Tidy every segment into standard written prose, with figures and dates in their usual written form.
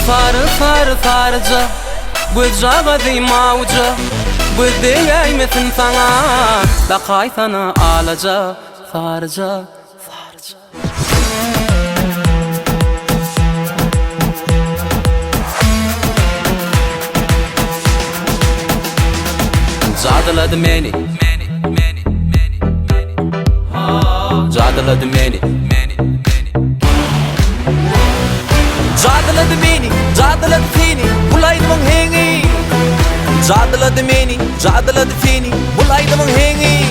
Sarı sarı sarıca Bıcağa dimağuca Bıdeyeymesin sana Da kaytanı alaca Sarıca sarıca Cadaladı beni Cadaladı beni Cadaladı beni, cadaladı seni Bulaydım on hengi Cadaladı beni, cadaladı seni Bulaydım on hengi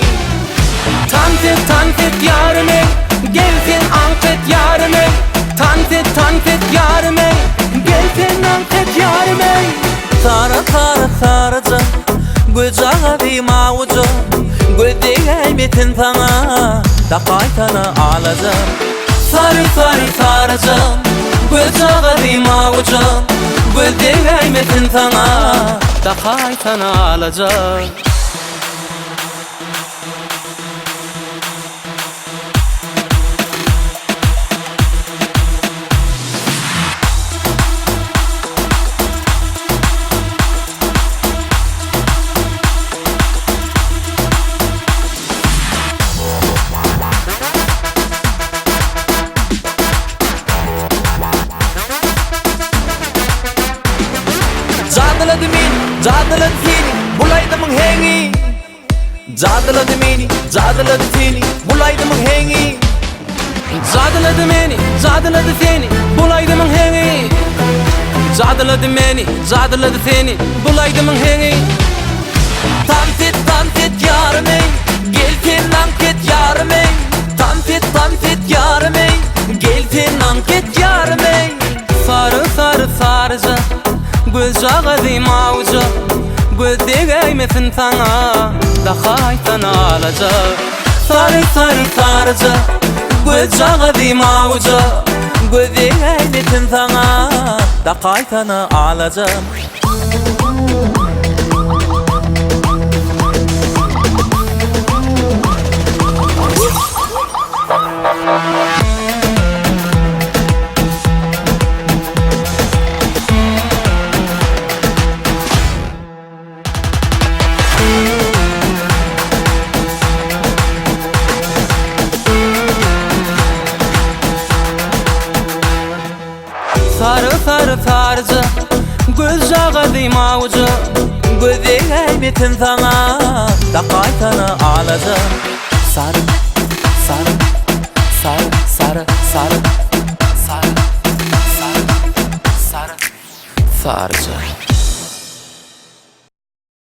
Tantet yarime Gelsin anket yarime Tantet yarime Gelsin anket yarime Sara sara sarıca Bıcağa dimağuca Bıdeyeymesin sana Da kaytanı alacağım Sarı sarı saracağım Bıcağa dimağuca Bıdeyeymesin sana Da kaytanı alacağım Cadaladı beni, cadaladı seni Bulaydım on hengi Cadaladı beni, cadaladı seni Bulaydım on hengi Cadaladı beni, cadaladı seni Bulaydım on hengi Cadaladı beni, cadaladı seni Bulaydım on hengi Tantet yarime Gelsin anket yarime Tantet yarime Gelsin anket yarime Sarı sarı sarıca Bıcağa dimağuca Bıdeyeymesin sana Da kaytanı alacağım Sarı sarı sarıca Bıcağa dimağuca Bıdeyeymesin sana Da kaytanı alacağım Sarı sarı sarıca Bıcağa dimağuca Bıdeyeymesin sana Da kaytanı alacağım Sarı sarı sarı sarı sarı sarı sarı sarı sarıca